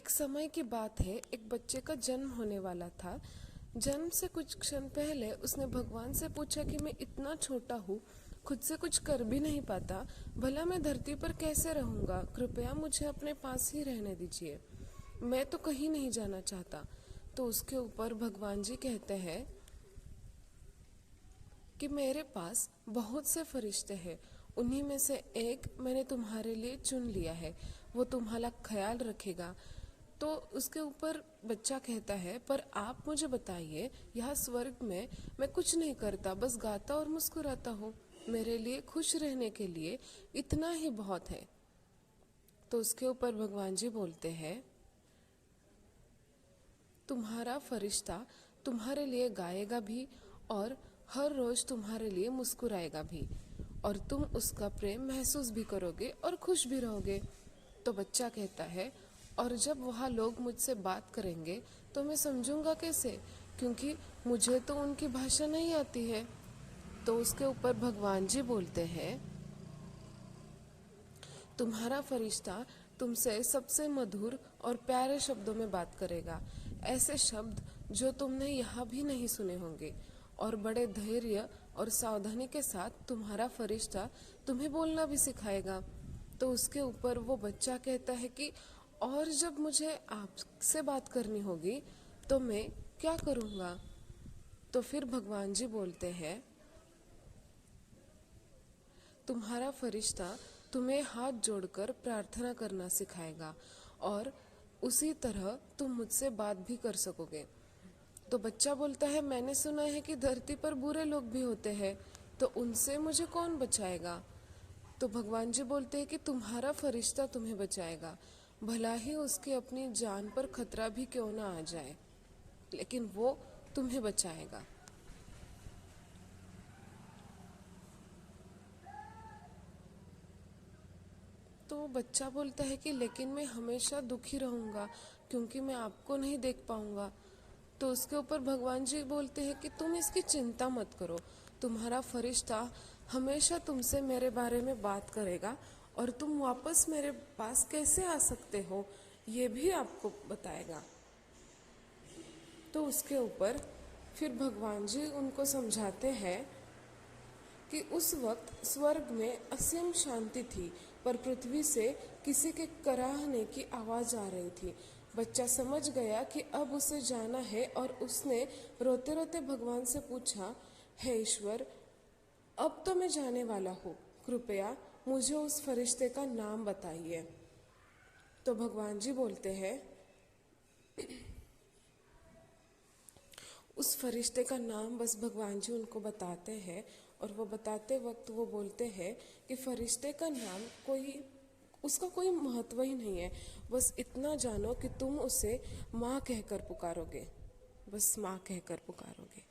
एक समय की बात है, एक बच्चे का जन्म होने वाला था। जन्म से कुछ क्षण पहले उसने भगवान से पूछा कि मैं इतना छोटा हूँ, खुद से कुछ कर भी नहीं पाता, भला मैं धरती पर कैसे रहूंगा? कृपया मुझे अपने पास ही रहने दीजिए, मैं तो कहीं नहीं जाना चाहता। तो उसके ऊपर भगवान जी कहते हैं कि मेरे पास बहुत से फरिश्ते हैं, उन्हीं में से एक मैंने तुम्हारे लिए चुन लिया है, वो तुम्हारा ख्याल रखेगा। तो उसके ऊपर बच्चा कहता है, पर आप मुझे बताइए, यहाँ स्वर्ग में मैं कुछ नहीं करता, बस गाता और मुस्कुराता हूँ, मेरे लिए खुश रहने के लिए इतना ही बहुत है। तो उसके ऊपर भगवान जी बोलते हैं, तुम्हारा फरिश्ता तुम्हारे लिए गाएगा भी और हर रोज तुम्हारे लिए मुस्कुराएगा भी, और तुम उसका प्रेम महसूस भी करोगे और खुश भी रहोगे। तो बच्चा कहता है, और जब वहाँ लोग मुझसे बात करेंगे तो मैं समझूंगा कैसे, क्योंकि मुझे तो उनकी भाषा नहीं आती है। तो उसके ऊपर भगवान जी बोलते हैं, तुम्हारा फरिश्ता तुमसे सबसे मधुर और प्यारे शब्दों में बात करेगा, ऐसे शब्द जो तुमने यहाँ भी नहीं सुने होंगे, और बड़े धैर्य और सावधानी के साथ तुम्हारा फरिश्ता तुम्हें बोलना भी सिखाएगा। तो उसके ऊपर वो बच्चा कहता है कि और जब मुझे आपसे बात करनी होगी तो मैं क्या करूँगा? तो फिर भगवान जी बोलते हैं, तुम्हारा फरिश्ता तुम्हें हाथ जोड़कर प्रार्थना करना सिखाएगा, और उसी तरह तुम मुझसे बात भी कर सकोगे। तो बच्चा बोलता है, मैंने सुना है कि धरती पर बुरे लोग भी होते हैं, तो उनसे मुझे कौन बचाएगा? तो भगवान जी बोलते हैं कि तुम्हारा फरिश्ता तुम्हें बचाएगा, भला ही उसकी अपनी जान पर खतरा भी क्यों ना आ जाए, लेकिन वो तुम्हें बचाएगा। तो बच्चा बोलता है कि लेकिन मैं हमेशा दुखी रहूंगा, क्योंकि मैं आपको नहीं देख पाऊंगा। तो उसके ऊपर भगवान जी बोलते हैं कि तुम इसकी चिंता मत करो, तुम्हारा फरिश्ता हमेशा तुमसे मेरे बारे में बात करेगा, और तुम वापस मेरे पास कैसे आ सकते हो ये भी आपको बताएगा। तो उसके ऊपर फिर भगवान जी उनको समझाते हैं कि उस वक्त स्वर्ग में असीम शांति थी, पर पृथ्वी से किसी के कराहने की आवाज आ रही थी। बच्चा समझ गया कि अब उसे जाना है, और उसने रोते रोते भगवान से पूछा, हे ईश्वर, अब तो मैं जाने वाला हूँ, कृपया मुझे उस फरिश्ते का नाम बताइए। तो भगवान जी बोलते हैं, उस फरिश्ते का नाम बस भगवान जी उनको बताते हैं, और वो बताते वक्त वो बोलते हैं कि फरिश्ते का नाम उसका कोई महत्व ही नहीं है, बस इतना जानो कि तुम उसे माँ कहकर पुकारोगे, बस माँ कहकर पुकारोगे।